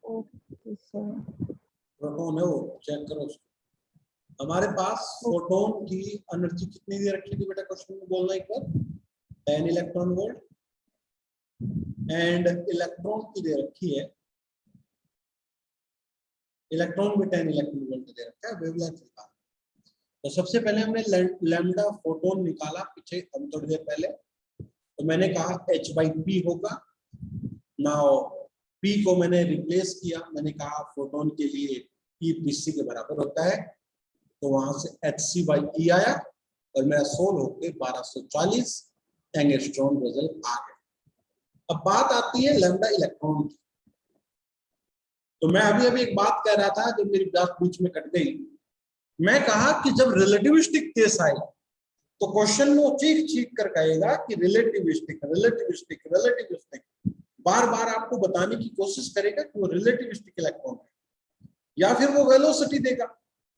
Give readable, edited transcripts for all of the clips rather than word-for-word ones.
Okay sir. Proton है वो, check करो उसको। हमारे पास फोटोन की एनर्जी कितनी दे रखी थी बेटा, क्वेश्चन में बोलना एक बार। 10 इलेक्ट्रॉन वोल्ट। एंड इलेक्ट्रॉन की दे रखी है, इलेक्ट्रॉन भी 10 इलेक्ट्रॉन वोल्ट दे रखा है। वेवलेंथ निकालना, तो सबसे पहले हमने लैम्डा फोटोन निकाला पीछे हम थोड़ी देर पहले। तो मैंने कहा h/p होगा। नाउ p को मैंने रिप्लेस किया, मैंने कहा फोटोन के लिए E pc के बराबर होता है, तो वहां से hc/E आया और मेरा सोल होके 1240 एंगस्ट्रॉम रिजल्ट आ गया। अब बात आती है लैम्डा इलेक्ट्रॉन की। तो मैं अभी एक बात कह रहा था, जब मेरी बात बीच में कट गई। मैं कहा कि जब रिलेटिविस्टिक केस आए तो क्वेश्चन में वो चीख कर कहेगा कि रिलेटिविस्टिक रिलेटिविस्टिक रिलेटिविस्टिक, बार बार आपको बताने की कोशिश करेगा कि वो रिलेटिविस्टिक इलेक्ट्रॉन है, या फिर वो वेलोसिटी देगा,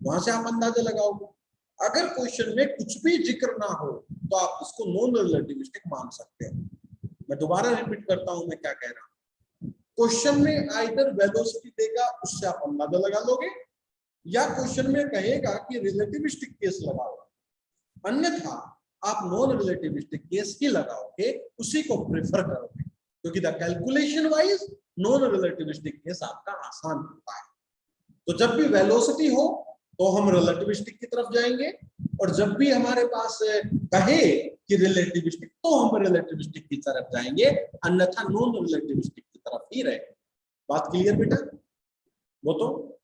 वहां से आप अंदाजा लगाओगे। अगर क्वेश्चन में कुछ भी जिक्र ना हो तो आप उसको नॉन रिलेटिविस्टिक मान सकते हैं। मैं दोबारा रिपीट करता हूं मैं क्या कह रहा हूं। क्वेश्चन में आइदर वेलोसिटी देगा, उससे आप अंदाजा लगा लोगे, या क्वेश्चन में कहेगा कि रिलेटिविस्टिक केस लगाओ, अन्यथा आप नॉन रिलेटिविस्टिक केस ही लगाओगे, उसी को प्रेफर करोगे, क्योंकि the calculation wise non relativistic case आपका आसान होता है। तो जब भी वेलोसिटी हो तो हम रिलेटिविस्टिक की तरफ जाएंगे, और जब भी हमारे पास कहे कि रिलेटिविस्टिक तो हम रिलेटिविस्टिक की तरफ जाएंगे, अन्यथा नॉन रिलेटिविस्टिक की तरफ ही रहेंगे। बात क्लियर बेटा? वो तो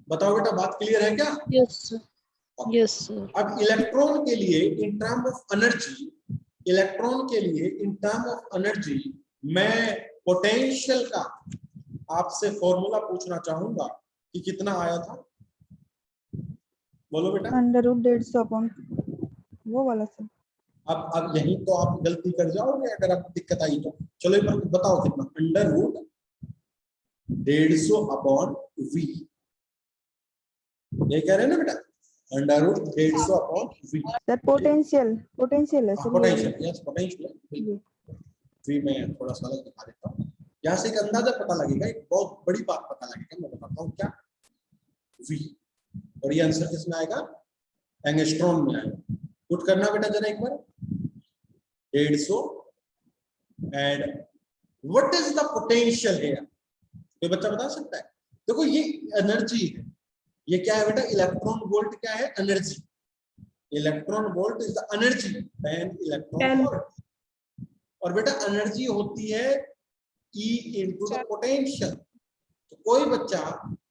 बताओ बेटा, बात क्लियर है क्या? Yes sir, yes sir. अब इलेक्ट्रॉन के लिए in term of energy, electron के लिए इन टर्म ऑफ एनर्जी मैं पोटेंशियल का आपसे फॉर्मूला पूछना चाहूंगा कि कितना आया था, बोलो बेटा। √150 वो वाला सर। अब यही तो आप गलती कर जाओगे अगर आपको दिक्कत आई तो। चलो एक बार बताओ कितना, √150/V, ये कह रहे हैं ना बेटा, √150/V। सर पोटेंशियल है sir. Potential, yes potential. V में थोड़ा सा अलग दिखा देता हूँ, यहाँ से एक अंदाजा पता लगेगा, एक बहुत बड़ी बात पता लगेगा। मैं बताता हूँ क्या, V, और ये आंसर किसमें आएगा, एंगस्ट्रॉम में आएगा। पुट करना बेटा जरा एक बार, 150 and what is the potential here, कोई बच्चा बता सकता है? देखो ये एनर्जी है, ये क्या है बेटा, इलेक्ट्रॉन वोल्ट क्या है, energy. Electron volt is the energy, 10 electron volt. और बेटा एनर्जी होती है E इंटू द पोटेंशियल। तो कोई बच्चा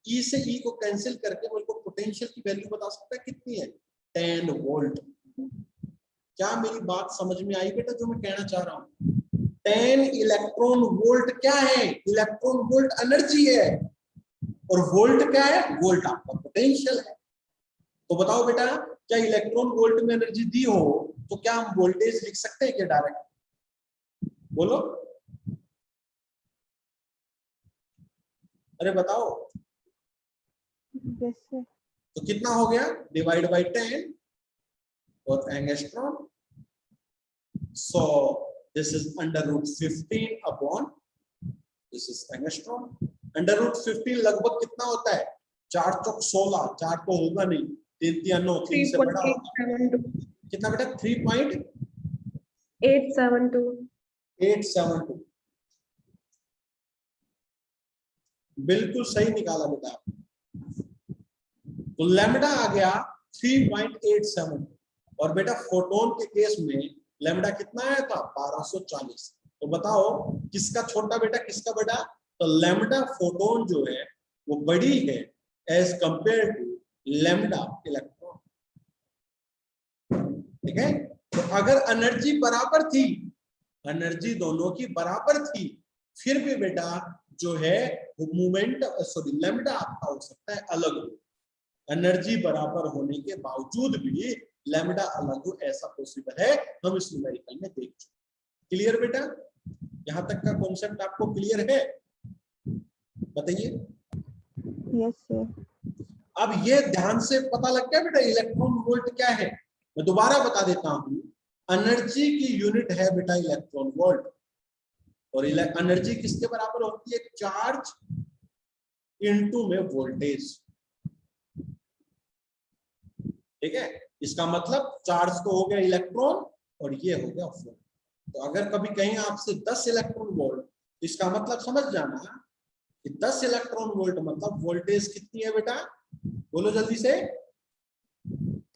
E से E को कैंसिल करके मेरे को पोटेंशियल की वैल्यू बता सकता है कितनी है, 10 वोल्ट। क्या मेरी बात समझ में आई बेटा जो मैं कहना चाह रहा हूँ? 10 इलेक्ट्रॉन वोल्ट क्या है, इलेक्ट्रॉन वोल्ट एनर्जी है, और वोल्ट क्या है, वोल्ट आपका पोटेंशियल है। तो बताओ बेटा, क्या इलेक्ट्रॉन वोल्ट में एनर्जी दी हो तो क्या हम वोल्टेज लिख सकते हैं क्या डायरेक्ट, बोलो? अरे बताओ। Yes sir. तो कितना हो गया, डिवाइड बाय 10 और angstrom. So this is √15 this is angstrom. √15 लगभग कितना होता है, 4 चौक 16, 4 तो होगा नहीं, 3 3 9, 3 से बड़ा होगा। कितना बेटा, 3.872। बिल्कुल सही निकाला बेटा। तो लैम्डा आ गया 3.87, और बेटा फोटोन के केस में लैम्डा कितना आया था, 1240। तो बताओ किसका छोटा बेटा किसका बड़ा? तो लैम्डा फोटोन जो है वो बड़ी है as compare to lambda electron. ठीक है, तो अगर एनर्जी बराबर थी, एनर्जी दोनों की बराबर थी, फिर भी बेटा जो है वो मूवमेंट सॉरी लैम्डा आपका हो सकता है अलग हो। एनर्जी बराबर होने के बावजूद भी लैम्डा अलग हो, ऐसा पॉसिबल है, हम इस न्यूमेरिकल में देख चुके। क्लियर बेटा, यहाँ तक का कॉन्सेप्ट आपको क्लियर है? बताइए। Yes sir. अब ये ध्यान से पता लग गया बेटा इलेक्ट्रॉन वोल्ट क्या है। मैं दोबारा बता देता हूं, एनर्जी की यूनिट है बेटा इलेक्ट्रॉन वोल्ट। और एनर्जी किसके बराबर होती है? चार्ज इनटू में वोल्टेज। ठीक है, इसका मतलब चार्ज तो हो गया इलेक्ट्रॉन और ये हो गया फोटोन। तो अगर कभी कहीं आपसे 10 इलेक्ट्रॉन वोल्ट, तो इसका मतलब समझ जाना कि 10 इलेक्ट्रॉन वोल्ट मतलब वोल्टेज कितनी है बेटा? बोलो जल्दी से।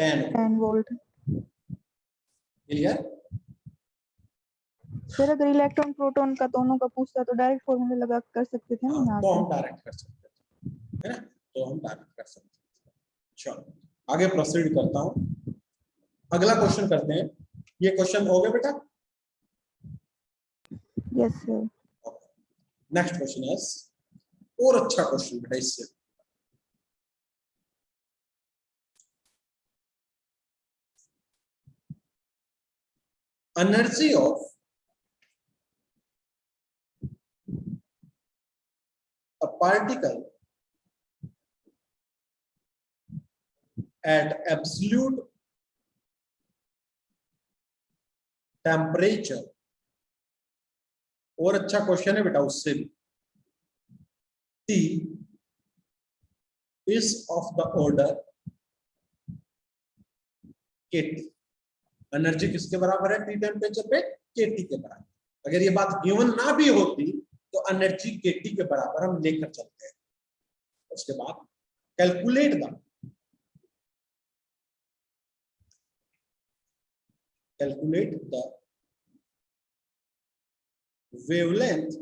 10 वोल्ट। क्लियर? सर अगर इलेक्ट्रॉन प्रोटॉन का दोनों का पूछता तो डायरेक्ट फॉर्मूला लगा कर सकते थे ना यहाँ तो से। हम डायरेक्ट कर सकते थे, है ना? तो हम डायरेक्ट कर सकते थे। चलो आगे प्रोसीड करता हूं, अगला क्वेश्चन करते हैं। ये क्वेश्चन हो गया बेटा? Yes sir. नेक्स्ट क्वेश्चन है और अच्छा क्वेश्चन बेटा इससे। Energy of a particle at absolute temperature, और अच्छा क्वेश्चन है बेटा उससे भी, T is of the order KT। Energy किसके बराबर है टी टेम्परेचर पे? KT के बराबर। अगर ये बात गिवन ना भी होती तो एनर्जी KT के बराबर हम लेकर चलते हैं। उसके बाद calculate the wavelength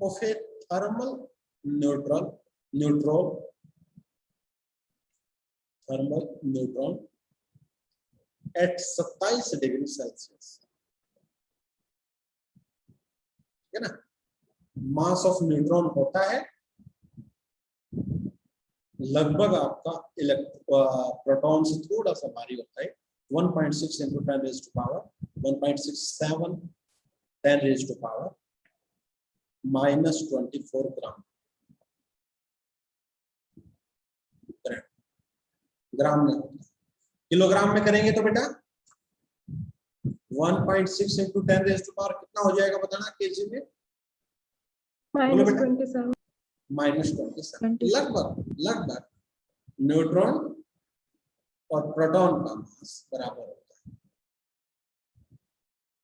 of a thermal neutron at 27 degree Celsius, है ना? मास ऑफ न्यूट्रॉन होता है लगभग आपका प्रोटॉन से थोड़ा सा भारी होता है, 1.6 into 10 raised to power 1.67 10 raised to power -24 ग्राम। ग्राम में होता है, किलोग्राम में करेंगे तो बेटा 1.6 into 10 raised to power कितना हो जाएगा बताना केजी में? -27 लगभग न्यूट्रॉन और प्रोटॉन का मास बराबर होता है,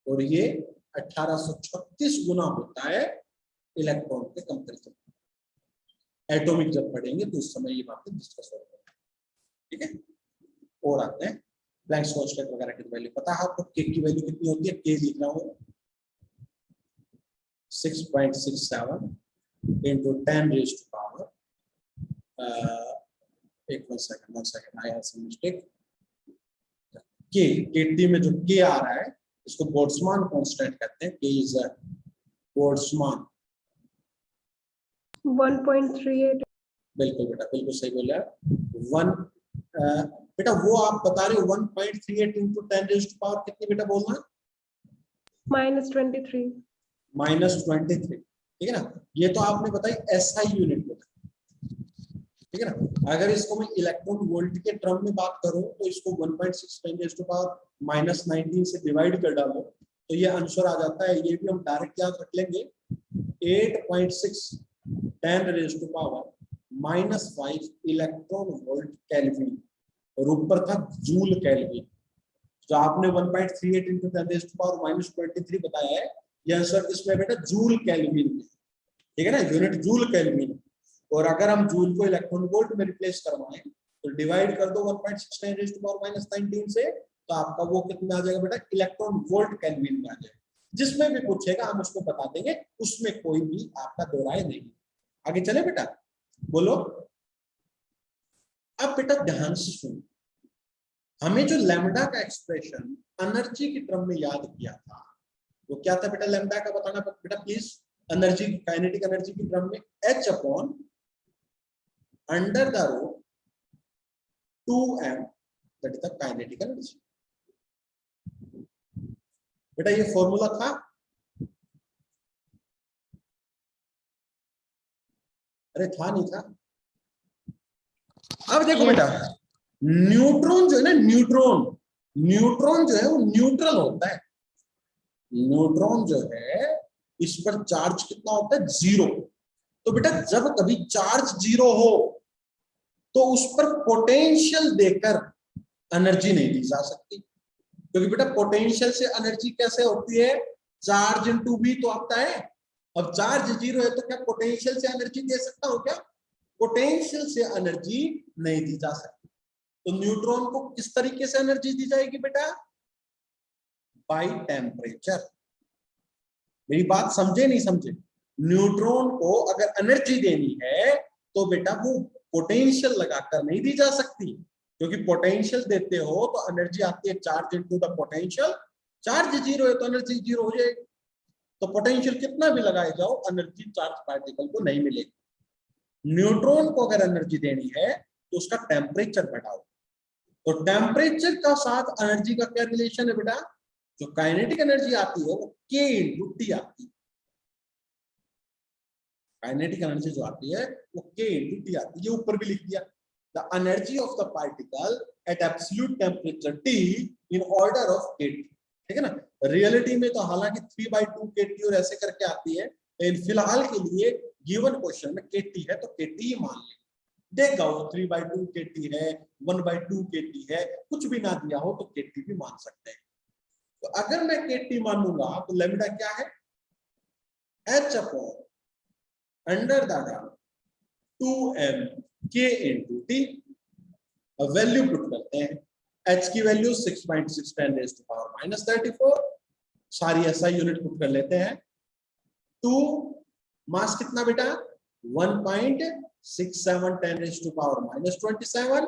और ये 1836 गुना होता है इलेक्ट्रॉन के कंपैरिजन। एटॉमिक जब पढ़ेंगे तो उस समय ये बातें डिस्कस होगी। ठीक है, और आते हैं प्लैंक्स कांस्टेंट वगैरह की वैल्यू पता है आपको? के की वैल्यू कितनी होती है? के लिख रहा हूं 6.67 into 10 raised to power one second I have some mistake। के केटी में जो के आ रहा है इसको बोल्ट्जमान कांस्टेंट कहते हैं। के इज अ बोल्ट्जमान 1.38। बिल्कुल बेटा, बिल्कुल सही बोला। बेटा वो आप बता रहे हो 1.38 into 10 raised to power कितनी बेटा बोलना? -23। -23। ठीक है ना? ये तो आपने बताई एसआई यूनिट में, ठीक है ना? अगर इसको मैं इलेक्ट्रॉन वोल्ट के टर्म में बात करूं तो इसको 1.6 10 raised to power -19 से डिवाइड कर डालो तो ये आंसर आ जाता है। ये भी हम डायरेक्ट याद रख लेंगे 8.6 10 raised to power -5 electron volt kelvin, और ऊपर था जूल केल्विन। जो आपने 1.38 into 10 raised to power -23 बताया है, ये आंसर किसमें बेटा? जूल केल्विन में। ठीक है ना, यूनिट जूल केल्विन। और अगर हम जूल को इलेक्ट्रॉन वोल्ट में रिप्लेस करवाएं तो डिवाइड कर दो 1.6 10 raised to power -19 से, तो आपका वो कितना आ जाएगा बेटा? इलेक्ट्रॉन वोल्ट केल्विन में आ जाएगा। जिसमें भी पूछेगा हम उसको बता देंगे, उसमें कोई भी आपका दो राय नहीं। आगे चले बेटा, बोलो। अब बेटा ध्यान से सुनो, हमें जो लैम्डा का एक्सप्रेशन एनर्जी की टर्म में याद किया था वो क्या था बेटा? लैम्डा का बताना बेटा प्लीज। एनर्जी, काइनेटिक एनर्जी की टर्म में H upon under the root 2m that is the kinetic energy. बेटा ये फॉर्मूला था, अरे था नहीं था? अब देखो बेटा, न्यूट्रॉन जो है ना, न्यूट्रॉन जो है वो न्यूट्रल होता है। न्यूट्रॉन जो है इस पर चार्ज कितना होता है, 0। तो बेटा जब कभी चार्ज 0 हो तो उस पर पोटेंशियल देकर एनर्जी नहीं दी जा सकती, क्योंकि बेटा पोटेंशियल से एनर्जी कैसे होती है, चार्ज इनटू V तो आता है। अब चार्ज 0 है तो क्या पोटेंशियल से एनर्जी दे सकता हूं क्या, पोटेंशियल से एनर्जी नहीं दी जा सकती। तो न्यूट्रॉन को किस तरीके से एनर्जी दी जाएगी बेटा, बाय टेम्परेचर। मेरी बात समझे नहीं समझे, न्यूट्रॉन को अगर एनर्जी देनी है तो बेटा वो पोटेंशियल लगाकर नहीं दी जा सकती, क्योंकि पोटेंशियल देते हो तो एनर्जी आती है charge into the potential. Charge 0 है तो एनर्जी 0 हो जाएगी, तो पोटेंशियल कितना भी लगाए जाओ एनर्जी चार्ज पार्टिकल को नहीं मिलेगी। न्यूट्रॉन को अगर एनर्जी देनी है तो उसका टेम्परेचर बढ़ाओ। तो टेम्परेचर का साथ एनर्जी का क्या रिलेशन है बेटा, जो काइनेटिक एनर्जी आती है वो K इंटू T आती है। काइनेटिक एनर्जी जो आती है वो K इंटू T आती है, ये ऊपर भी लिख दिया। The energy of the particle at absolute temperature T in order of KT, ठीक है ना। रियलिटी में तो हालांकि 3/2 KT और ऐसे करके आती है, लेकिन फिलहाल के लिए गिवन क्वेश्चन में KT है तो KT ही मान ले देगा। वो 3/2 KT है, 1/2 KT है, कुछ भी ना दिया हो तो KT भी मान सकते हैं। तो अगर मैं KT मानूंगा तो लैम्डा क्या है, H upon under the 2m K into T। Value put करते हैं, H की value 6.610 raised to power minus 34, सारी SI यूनिट पुट कर लेते हैं। 2 मास कितना बेटा, 1.6710 raised to power minus 27,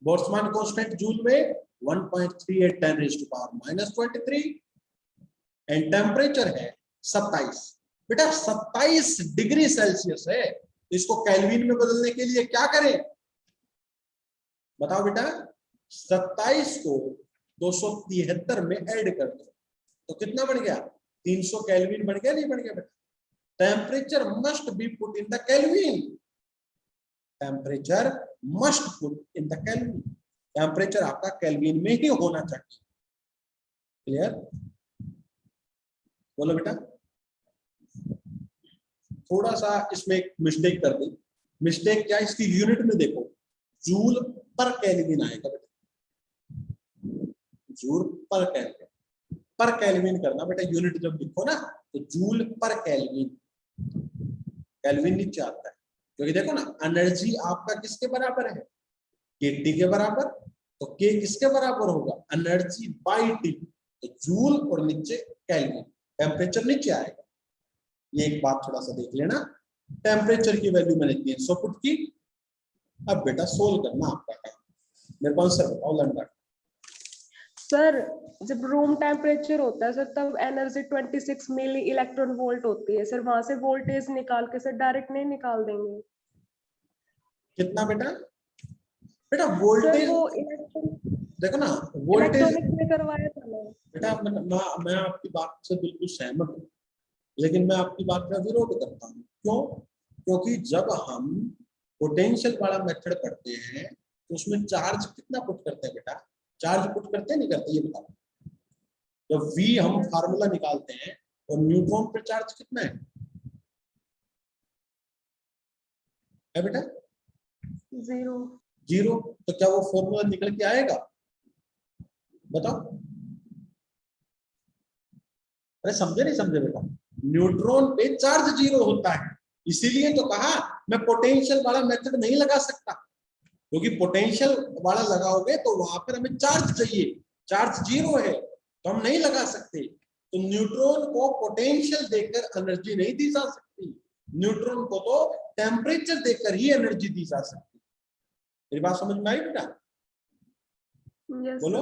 Boltzmann constant joule में 1.3810 raised to power minus 23, and temperature है 27। बेटा 27 डिग्री सेल्सियस है, इसको केल्विन में बदलने के लिए क्या करें बताओ बेटा, 27 को 273 में ऐड कर दो तो कितना बन गया, 300 केल्विन बन गया, नहीं बन गया बेटा। Temperature must be put in the kelvin, temperature must put in the kelvin, temperature आपका केल्विन में ही होना चाहिए। क्लियर, बोलो बेटा। थोड़ा सा इसमें एक मिस्टेक कर दी, मिस्टेक क्या, इसकी यूनिट में देखो, जूल पर केल्विन आएगा बेटा, जूल पर केल्विन, पर केल्विन करना बेटा, यूनिट जब लिखो ना तो जूल पर केल्विन, केल्विन नीचे आता है, क्योंकि देखो ना एनर्जी आपका किसके बराबर है, KT के बराबर, तो K किसके बराबर होगा, एनर्जी बाई T, तो जूल और नीचे केल्विन, टेम्परेचर नीचे आएगा। ये एक बात थोड़ा सा देख लेना। टेम्परेचर की वैल्यू मैंने 300 पुट की, अब बेटा सोल्व करना आपका काम, मेरे को आंसर बताओ लैम्डा। सर जब रूम टेम्परेचर होता है सर तब एनर्जी 26 मिली इलेक्ट्रॉन वोल्ट होती है सर, वहां से वोल्टेज निकाल के सर डायरेक्ट नहीं निकाल देंगे। कितना बेटा, बेटा सर वोल्टेज वो देखो ना, वोल्टेज इलेक्ट्रॉनिक्स में करवाया था ना बेटा, मैं आपकी बात से बिल्कुल सहमत हूँ, लेकिन मैं आपकी बात का विरोध करता हूँ। क्यों, क्योंकि जब हम पोटेंशियल वाला मेथड करते हैं तो उसमें चार्ज कितना पुट करते हैं बेटा, चार्ज पुट करते हैं नहीं करते, ये बताओ। जब V हम फार्मूला निकालते हैं और न्यूट्रॉन पर चार्ज कितना है बेटा, 0, तो क्या वो फॉर्मूला निकल के आएगा बताओ, अरे समझे नहीं समझे बेटा, न्यूट्रॉन पे चार्ज 0 होता है, इसीलिए तो कहा मैं पोटेंशियल वाला मेथड नहीं लगा सकता, क्योंकि पोटेंशियल वाला लगाओगे तो वहां पर हमें चार्ज चाहिए, चार्ज 0 है तो हम नहीं लगा सकते। तो न्यूट्रॉन को पोटेंशियल देकर एनर्जी नहीं दी जा सकती, न्यूट्रॉन को तो टेम्परेचर देकर ही एनर्जी दी जा सकती। मेरी बात समझ में आई बेटा, बोलो।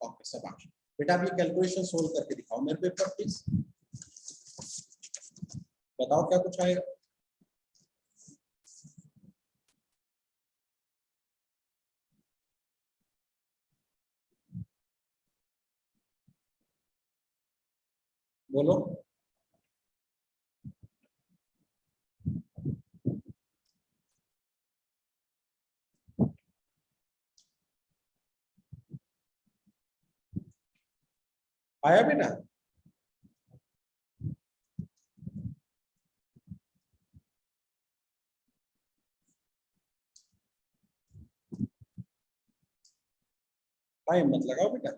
ओके शाबाश बेटा, आप ये कैलकुलेशन सोल्व करके दिखाओ मेरे पेपर प्लीज, बताओ क्या कुछ आएगा। बोलो, आया बेटा? टाइम मत लगाओ बेटा।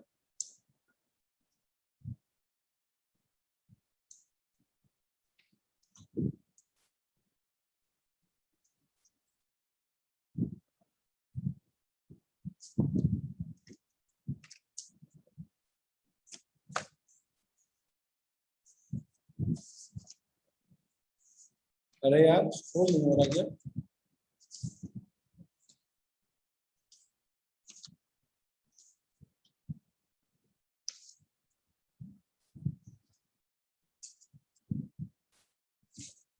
अरे यार शो नहीं हो रहा क्या?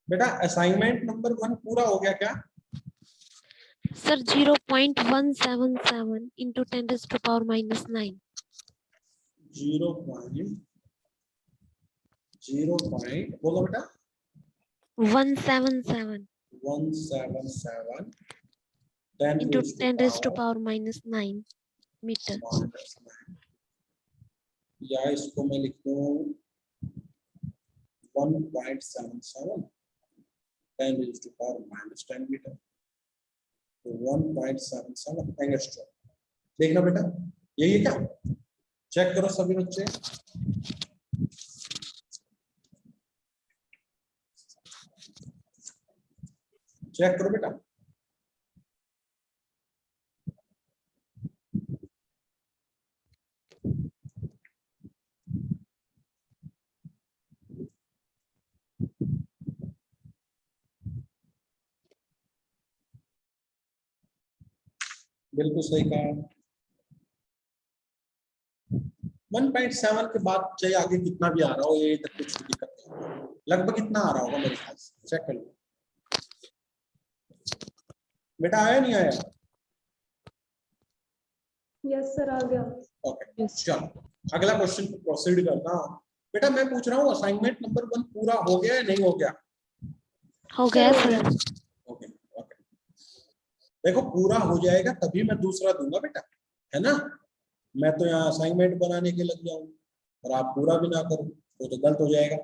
बेटा असाइनमेंट नंबर 1 पूरा हो गया क्या? Sir, 0.177 into 10 raised to power minus 9. 0.0 बोलो बेटा। 177 177 10 into raised 10 raised to power power minus 9 meter. minus 9। या इसको मैं लिख दूं 1.77 10 raised to power minus 10 metre. तो 1.77 एंगस्ट्रॉम। देखना बेटा यही है क्या? चेक करो सभी बच्चे। चेक करो बेटा। बिल्कुल सही कहा। 1.7 के बाद चाहे आगे कितना भी आ रहा हो, ये तक कुछ दिक्कत नहीं। लगभग कितना आ रहा होगा मेरे ख्याल से, चेक कर लो बेटा। आया नहीं आया? यस सर आ गया। ओके चलो अगला क्वेश्चन प्रोसीड करता हूं। बेटा मैं पूछ रहा हूँ असाइनमेंट नंबर 1 पूरा हो गया या नहीं हो गया? हो गया हो सर। गया। Okay okay. देखो पूरा हो जाएगा तभी मैं दूसरा दूंगा बेटा, है ना? मैं तो यहाँ असाइनमेंट बनाने के लग जाऊं और आप पूरा भी ना करो तो गलत हो जाएगा।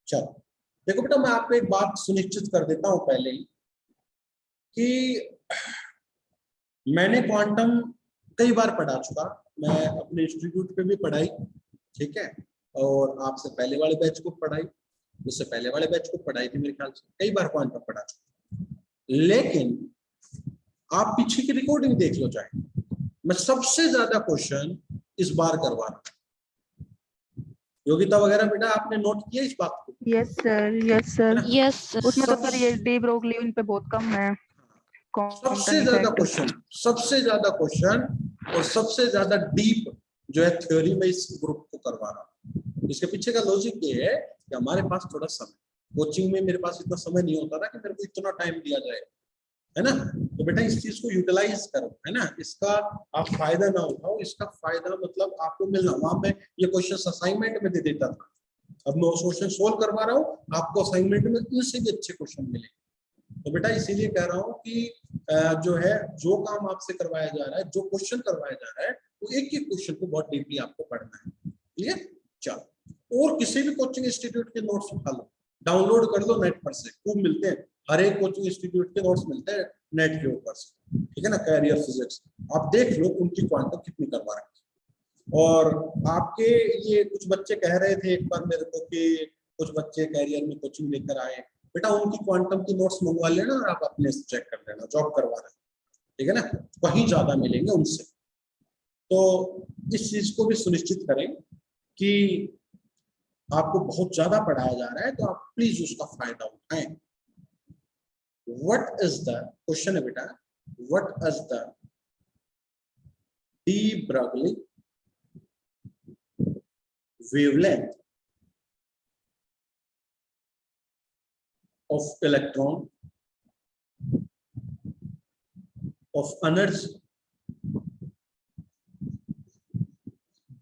चलो देखो बेटा मैं आपको एक बात सुनिश्चित कर देता हूं पहले ही कि मैंने क्वांटम कई बार पढ़ा चुका। मैं अपने इंस्टीट्यूट पे भी पढ़ाई, ठीक है, और आपसे पहले वाले बैच को पढ़ाई, उससे पहले वाले बैच को पढ़ाई थी मेरे ख्याल से, कई बार क्वांटम पढ़ा चुका। लेकिन आप पीछे की रिकॉर्डिंग देख लो चाहे, मैं सबसे ज्यादा क्वेश्चन इस बार करवा रहा हूं। योगिता वगैरह बेटा आपने नोट किया इस बात को? Yes sir, yes sir. Yes sir. उसमें तो सर ये डी ब्रोगली उन पे बहुत कम है। सबसे ज्यादा क्वेश्चन और सबसे ज्यादा डीप जो है थ्योरी में इस ग्रुप को करवा रहा हूं। इसके पीछे का लॉजिक ये है कि हमारे पास थोड़ा समय, कोचिंग में मेरे पास इतना समय नहीं होता था कि मेरे को इतना टाइम दिया जाए, है ना? तो बेटा इस चीज को यूटिलाइज करो, है ना? इसका आप फायदा ना उठाओ, इसका फायदा मतलब आपको मिलना। वहां में ये क्वेश्चन असाइनमेंट में दे देता था, अब मैं क्वेश्चन सोल्व करवा रहा हूँ, आपको असाइनमेंट में इनसे भी अच्छे क्वेश्चन मिलेंगे। तो बेटा इसीलिए कह रहा हूँ कि जो है जो काम आपसे करवाया जा रहा है, जो क्वेश्चन करवाया जा रहा है, वो एक एक क्वेश्चन को बहुत डीपली आपको पढ़ना है। क्लियर? चलो और किसी भी कोचिंग इंस्टीट्यूट के नोट्स उठा लो, डाउनलोड कर लो नेट पर से, खूब मिलते हैं। हर एक कोचिंग इंस्टीट्यूट के नोट्स मिलते हैं नेट के ऊपर से, ठीक है ना? कैरियर फिजिक्स आप देख लो उनकी क्वांटम कितनी करवा रखी। और आपके ये कुछ बच्चे कह रहे थे एक बार मेरे को कि कुछ बच्चे कैरियर में कोचिंग लेकर आए, बेटा उनकी क्वांटम की नोट्स मंगवा लेना और आप अपने से चेक कर लेना, जॉब करवा रहे हैं, ठीक है ना? वहीं ज्यादा मिलेंगे उनसे। तो इस चीज को भी सुनिश्चित करें कि आपको बहुत ज्यादा पढ़ाया जा रहा है तो आप प्लीज उसका फायदा उठाएं। व्हाट इज द क्वेश्चन है बेटा, what is the de Broglie wavelength of electron of energy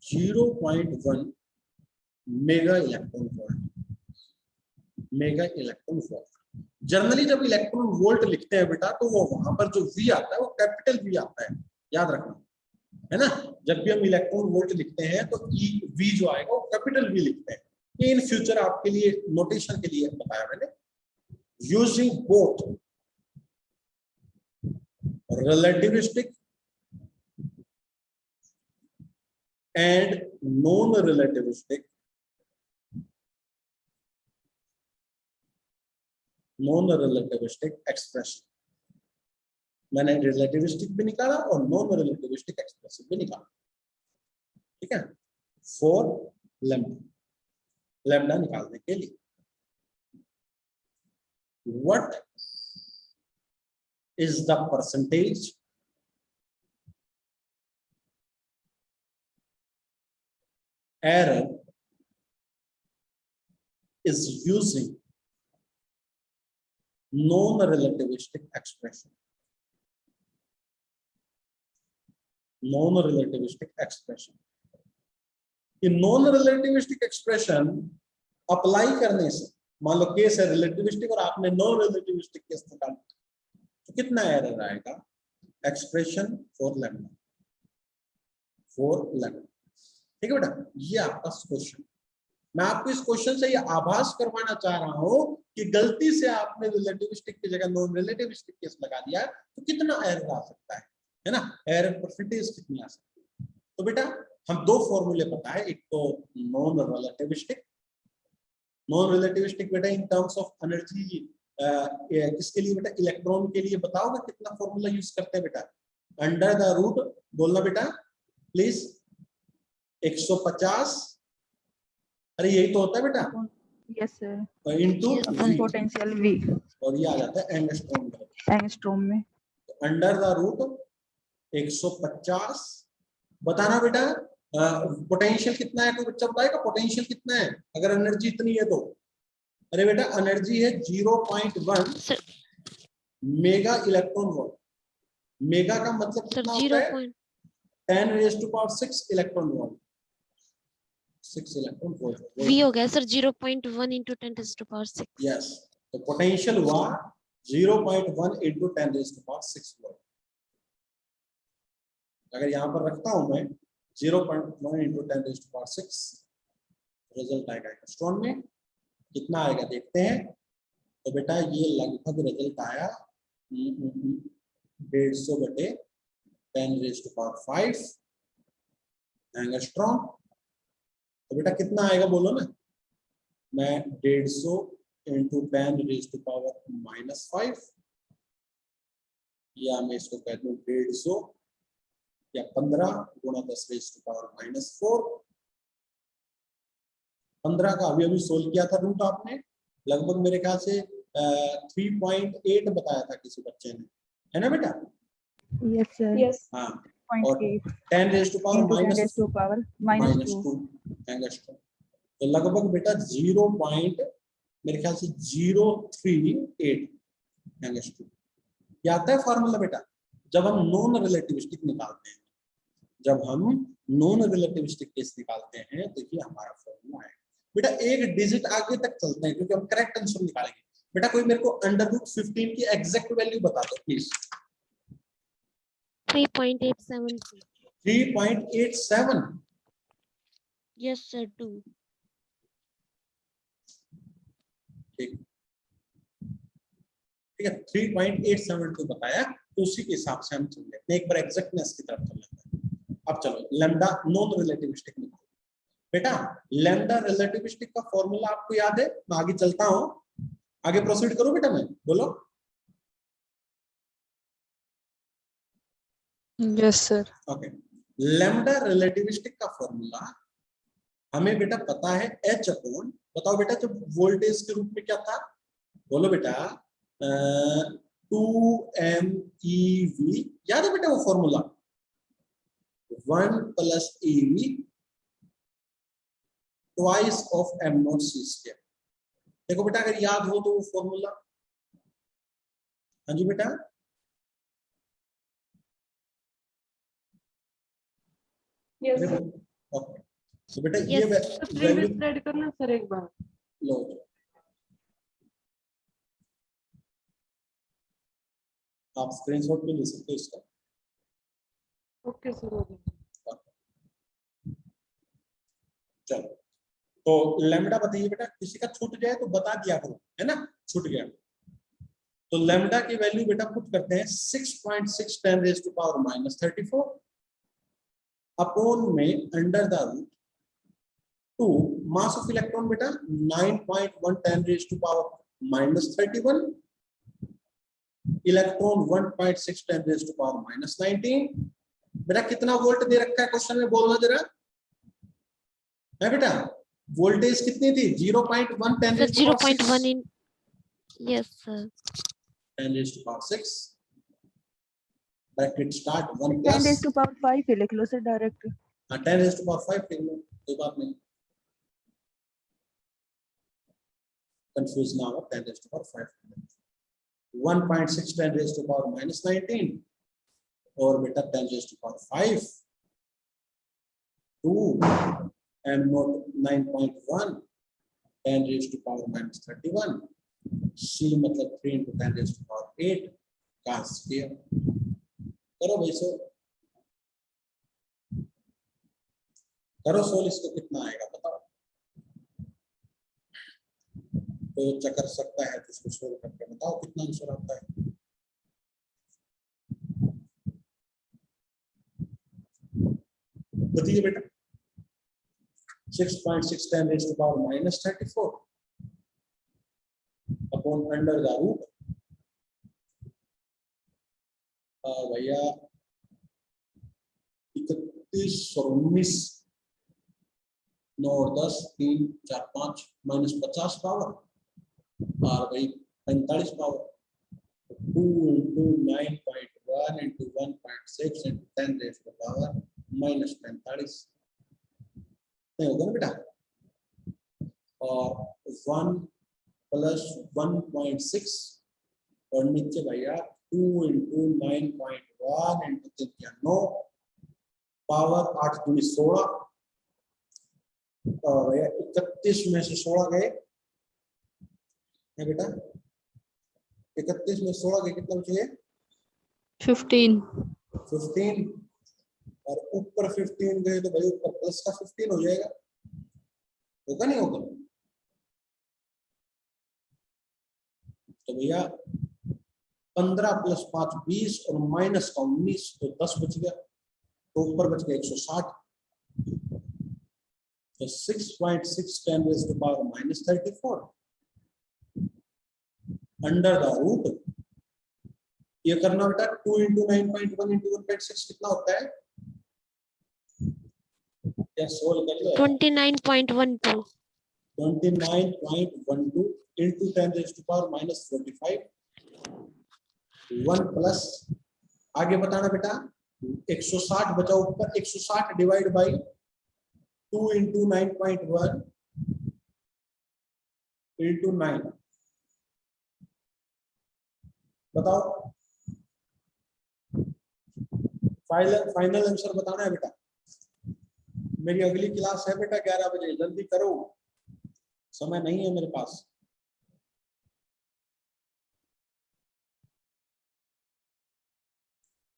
0.1 mega electron volt. Generally जब इलेक्ट्रॉन वोल्ट लिखते हैं बेटा तो वो वहां पर जो V आता है वो कैपिटल V आता है, याद रखना। है ना। जब भी हम इलेक्ट्रॉन वोल्ट लिखते हैं तो ई वी जो आएगा वो कैपिटल वी लिखते हैं। ये इन फ्यूचर आपके लिए नोटेशन के लिए बताया मैंने। Using both relativistic and non-relativistic expression, मैंने रिलेटिविस्टिक भी निकाला और नॉन रिलेटिविस्टिक एक्सप्रेसिव भी निकाला, ठीक है, फॉर लैम्डा निकालने के लिए। What is the percentage error is using non-relativistic expression? Non-relativistic expression, ये नॉन रिलेटिविस्टिक एक्सप्रेशन अप्लाई करने से, मान लो केस है रिलेटिविस्टिक और आपने नॉन रिलेटिविस्टिक केस निकाला, तो कितना एरर आएगा? एक्सप्रेशन फॉर लैम्डा, ठीक है बेटा। ये आपका क्वेश्चन, मैं आपको इस क्वेश्चन से ये आभास करवाना चाह रहा हूं कि गलती से आपने रिलेटिविस्टिक की जगह नॉन रिलेटिविस्टिक केस लगा दिया तो कितना एरर आ सकता है ना, एरर परसेंटेज कितनी आ सकती है। तो बेटा हम दो फॉर्मूले पता है, एक तो नॉन रिलेटिविस्टिक बेटा इन टर्म्स ऑफ एनर्जी, किसके लिए बेटा? इलेक्ट्रॉन के लिए। बताओगे कितना फॉर्मूला यूज करते हैं बेटा? अंडर द रूट, बोलना बेटा प्लीज, 150, अरे यही तो होता है बेटा, yes sir, into potential V, और ये आ जाता है एंगस्ट्रॉम में। Under the root 150। बताना बेटा पोटेंशियल कितना है, कोई बच्चा बताएगा पोटेंशियल कितना है अगर एनर्जी इतनी है तो? अरे बेटा एनर्जी है 0.1 मेगा इलेक्ट्रॉन वोल्ट। मेगा का मतलब सर कितना होता है? 10⁻⁶ electron volt, 6 electron volt. V हो गया सर 0.1 into 10⁻⁶। यस, तो पोटेंशियल हुआ 0.1 into 10⁻⁶ वोल्ट। अगर यहाँ पर रखता हूं मैं 0.1 into 10⁻⁶, रिजल्ट आएगा इलेक्ट्रॉन में कितना आएगा देखते हैं। तो बेटा ये लगभग रिजल्ट आया 150 बटे 10⁵ एंगस्ट्रॉम। तो बेटा कितना आएगा बोलो ना? मैं 150 into 10⁻⁻⁵, या मैं इसको कह दूं 150 या 15 गुणा 10⁻⁻⁴। 15 का अभी अभी सोल्व किया था रूट आपने, लगभग मेरे ख्याल से 3.8 बताया था किसी बच्चे ने, है ना बेटा? यस सर, यस हाँ, और 10⁻⁻⁻² एंगस्ट्रॉम, तो लगभग बेटा 0. मेरे ख्याल से 038 एंगस्ट्रॉम। क्या आता है फॉर्मूला बेटा जब हम नॉन रिलेटिविस्टिक निकालते हैं? जब हम नॉन रिलेटिविस्टिक केस निकालते हैं तो ये हमारा फॉर्मूला है बेटा। एक डिजिट आगे तक चलते हैं क्योंकि हम करेक्ट आंसर निकालेंगे। बेटा कोई मेरे को √15 की एग्जैक्ट वैल्यू बता दो प्लीज। 3.87। 3.87। Yes sir 2। ठीक है, 3.872 बताया, तो उसी के हिसाब से हम चल लेते हैं, एक बार एग्जैक्टनेस की तरफ चल लेते हैं। अब चलो लैम्डा नॉन रिलेटिविस्टिक निकालो बेटा। लैम्डा रिलेटिविस्टिक का फॉर्मूला आपको याद है? मैं आगे चलता हूं, आगे प्रोसीड करो बेटा, मैं बोलो। Yes sir. Okay, lambda relativistic का फॉर्मूला हमें बेटा पता है H अपॉन, बताओ बेटा जब वोल्टेज के रूप में क्या था? बोलो बेटा 2MEV, याद है बेटा वो formula? 1 + EV twice of m0c²। देखो बेटा अगर याद हो तो वो फॉर्मूला, हाँ जी बेटा, यस ओके। तो बेटा Yes. ये प्रीवियस वैल्यू स्लाइड करना सर एक बार। लो, आप स्क्रीनशॉट भी ले सकते हो इसका। Okay sir. चलो तो लैम्डा बताइए बेटा, किसी का छूट जाए तो बता दिया करो, है ना, छूट गया तो लैम्डा की वैल्यू बेटा पुट करते हैं 6.6 10 raised to power minus 34 upon में under the root 2 mass of electron बेटा 9.1 10 raised to power minus 31 electron 1.6 10 raised to power minus 19। बेटा कितना वोल्ट दे रखा है क्वेश्चन में, बोलना जरा है बेटा। वोल्टेज कितनी थी 0.1 10 Sir, raised to power 0.1 6 in. Yes, sir. 10 raised to power 6 bracket start 1 10 plus raised to power 5 ही लिख लो sir direct. 10 raised to power 5 लिख लो, कोई बात नहीं, कंफ्यूज ना हो। 10 raised to power 5 1.6 10 raised to power minus 19 और बेटा 10 raised to power 5 2 and not 9.1 10 raised to power minus 31 C मतलब 3 into 10 raised to power 8 का स्क्वायर। करो भाई सो, करो सोल, इसको कितना आएगा बताओ। तो चक्कर सकता है तो इसको सोल्व करके बताओ कितना आंसर आता है। बताइए बेटा 6.6 10 raised to power minus 34 upon under the root भैया 31 और 19 9 और 10 3 4 5 माइनस 50 पावर और भाई 45 power 2 into 9.1 into 1.6 into 10 raised to power minus 45 नहीं होगा ना बेटा, और 1 plus 1.6 और नीचे भैया 2 into 9.1 into 3 9 पावर 8 दूनी 16 और भैया 31 में से 16 गए है बेटा, 31 में 16 गए कितना बचे 15 और ऊपर 15 गए तो भाई ऊपर प्लस का 15 हो जाएगा, होगा नहीं होगा। तो भैया 15 plus 5 20 और माइनस का 19 तो 10 बच गया, तो ऊपर बच गया 160 तो 6.6 10 raised to power minus 34 under the root ये करना बेटा 2 into 9.1 into 1.6 कितना होता है, क्या सोल्व कर लो 29.12. 29.12 into 10 raised to power minus 45 1 plus आगे बताना बेटा 160 बचा ऊपर 160 डिवाइड बाई 2 into 9.1 into 9 बताओ फाइनल आंसर बताना है बेटा। मेरी अगली क्लास है बेटा 11 बजे, जल्दी करो, समय नहीं है मेरे पास।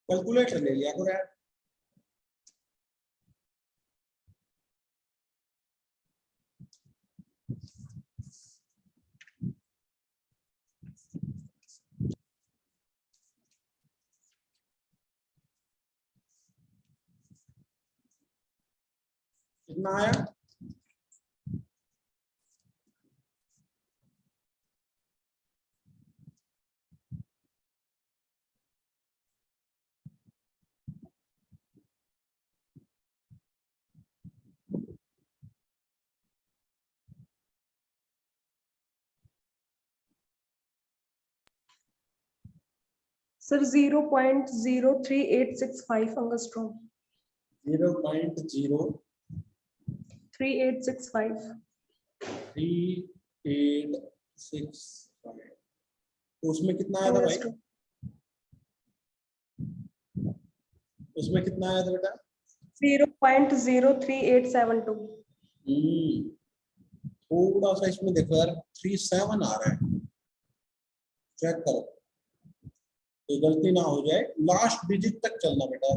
कैलकुलेटर ले लिया करो यार। कितना आया सर 0.03865 अंगस्ट्रॉम 0.03865 तो उसमें कितना आया था भाई, उसमें कितना आया था बेटा 0.03872 थोड़ा सा इसमें देखो यार 37 आ रहा है, चेक करो तो गलती ना हो जाए, लास्ट डिजिट तक चलना बेटा,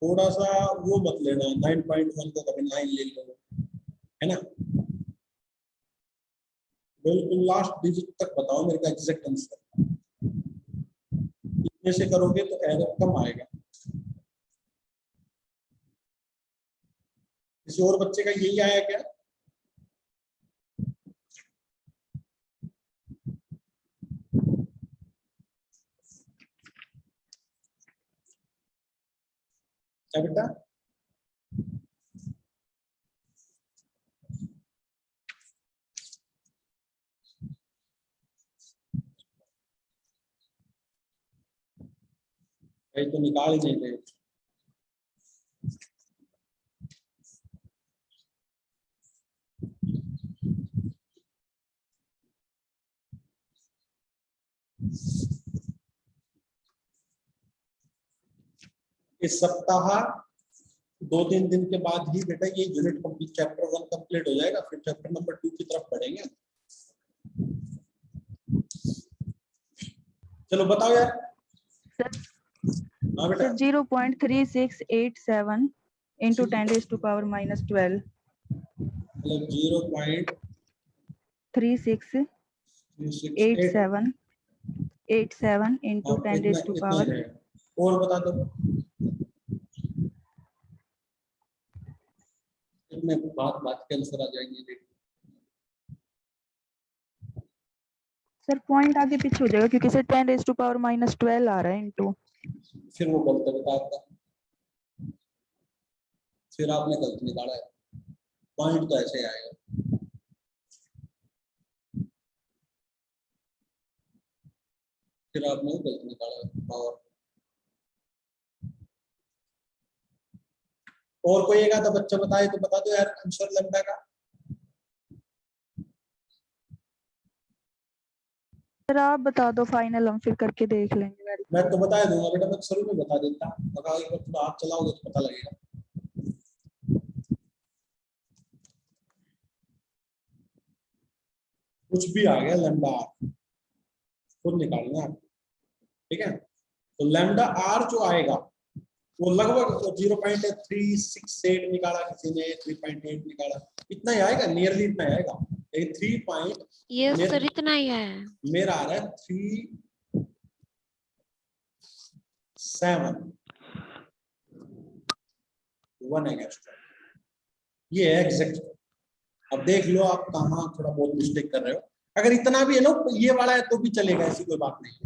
थोड़ा सा वो मत लेना 9.1 को कभी 9 ले लो, है ना। बिल्कुल लास्ट डिजिट तक बताओ मेरे को एग्जैक्ट आंसर। इतने से करोगे तो एरर कम आएगा। किसी और बच्चे का यही आया क्या? क्या बेटा? कहीं तो निकाल ही नहीं रहे। इस सप्ताह 2-3 दिन के बाद ही बेटा ये यूनिट कंप्लीट, चैप्टर 1 कंप्लीट हो जाएगा, फिर चैप्टर नंबर 2 की तरफ बढ़ेंगे। चलो बताओ यार। हाँ बेटा। 0.3687 into 10 raised to power minus 12. मतलब 0.3687 3687 into 10 raised to इतना power. ही रहेगा। और बता दो इतने बात के आंसर आ जाएंगे। सर पॉइंट आगे पीछे हो जाएगा क्योंकि sir 10 raised to power minus 12 आ रहा है इनटू। फिर वो गलत बता आपका, फिर आपने गलत निकाला है। पॉइंट तो ऐसे आएगा। फिर आपने वो गलत निकाला है पावर। और कोई एक आधा बच्चा बताए तो बता दो यार आंसर लैम्डा का। सर आप बता दो फाइनल, हम फिर करके देख लेंगे। मैं तो बता दूंगा बेटा, मैं शुरू में बता देता, मगर एक बार थोड़ा हाथ चलाओगे तो पता लगेगा। कुछ भी आ गया लैम्डा आर खुद निकालना है, ठीक है। तो लैम्डा आर जो आएगा वो लगभग 0.368 निकाला किसी ने, 3.8 निकाला, इतना ही आएगा, नियरली इतना ही आएगा। 3 पॉइंट यस सर इतना ही है। मेरा आ रहा है 3.7 एक्स्ट्रा, ये है एग्जैक्ट। अब देख लो आप कहाँ थोड़ा बहुत मिस्टेक कर रहे हो। अगर इतना भी है ना ये वाला है तो भी चलेगा, ऐसी कोई बात नहीं है,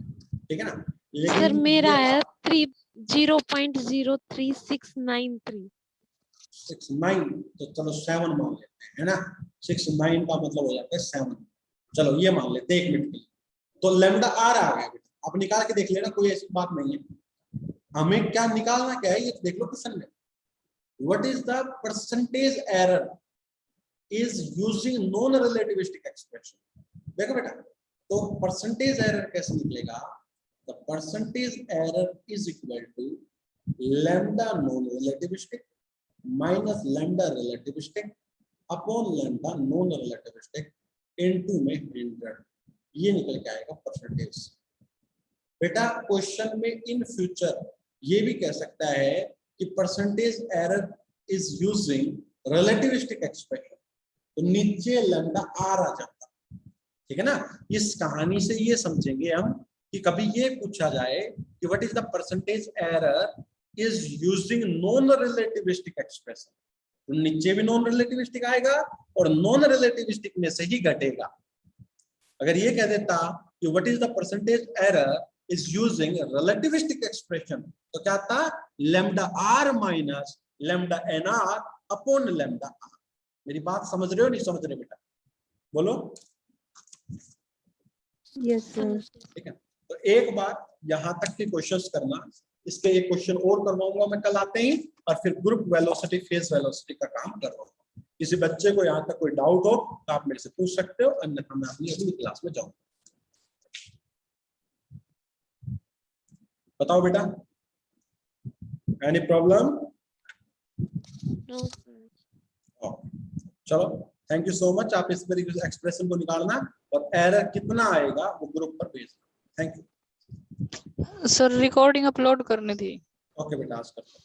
ठीक है ना। लेकिन सर मेरा है 0.03693 69 तो चलो 7 मान लेते हैं, है ना। 69 का मतलब हो जाता है 7। चलो ये मान लेते हैं 1 मिनट के लिए। तो लैम्डा आर आ गया बेटा, आप निकाल के देख लेना, कोई ऐसी बात नहीं है। हमें क्या निकालना क्या है ये देख लो क्वेश्चन में। What is the percentage error is using non relativistic expression. देखो बेटा, तो परसेंटेज एरर कैसे निकलेगा? The percentage error is equal to lambda non relativistic minus lambda relativistic upon lambda non relativistic into में 100। ये निकल के आएगा परसेंटेज। बेटा क्वेश्चन में इन फ्यूचर ये भी कह सकता है कि percentage error is using relativistic expression, तो नीचे लैम्डा आर आ जाता, ठीक है ना। इस कहानी से ये समझेंगे हम कि कभी ये पूछा जाए कि what is the percentage error is using non relativistic expression, तो नीचे भी नॉन रिलेटिविस्टिक आएगा और नॉन रिलेटिविस्टिक में से ही घटेगा। अगर ये कह देता कि what is the percentage error is using relativistic expression, तो क्या था? Lambda R minus lambda N R upon lambda R. मेरी बात समझ रहे हो नहीं समझ रहे बेटा? बोलो। Yes sir. ठीक है, तो एक बार यहां तक के क्वेश्चंस करना, इसके एक क्वेश्चन और करवाऊंगा मैं कल आते ही, और फिर ग्रुप वेलोसिटी फेज वेलोसिटी का काम करवाऊंगा। किसी बच्चे को यहाँ तक कोई डाउट हो तो आप मेरे से पूछ सकते हो, अन्यथा मैं अपनी अगली क्लास में जाऊंगा। बताओ बेटा, एनी प्रॉब्लम? No sir. चलो थैंक यू सो मच। आप इस तरीके से एक्सप्रेशन को निकालना और एरर कितना आएगा वो ग्रुप पर भेजना। Thank you sir. Recording upload करनी थी। ओके बेटा आज करते हैं।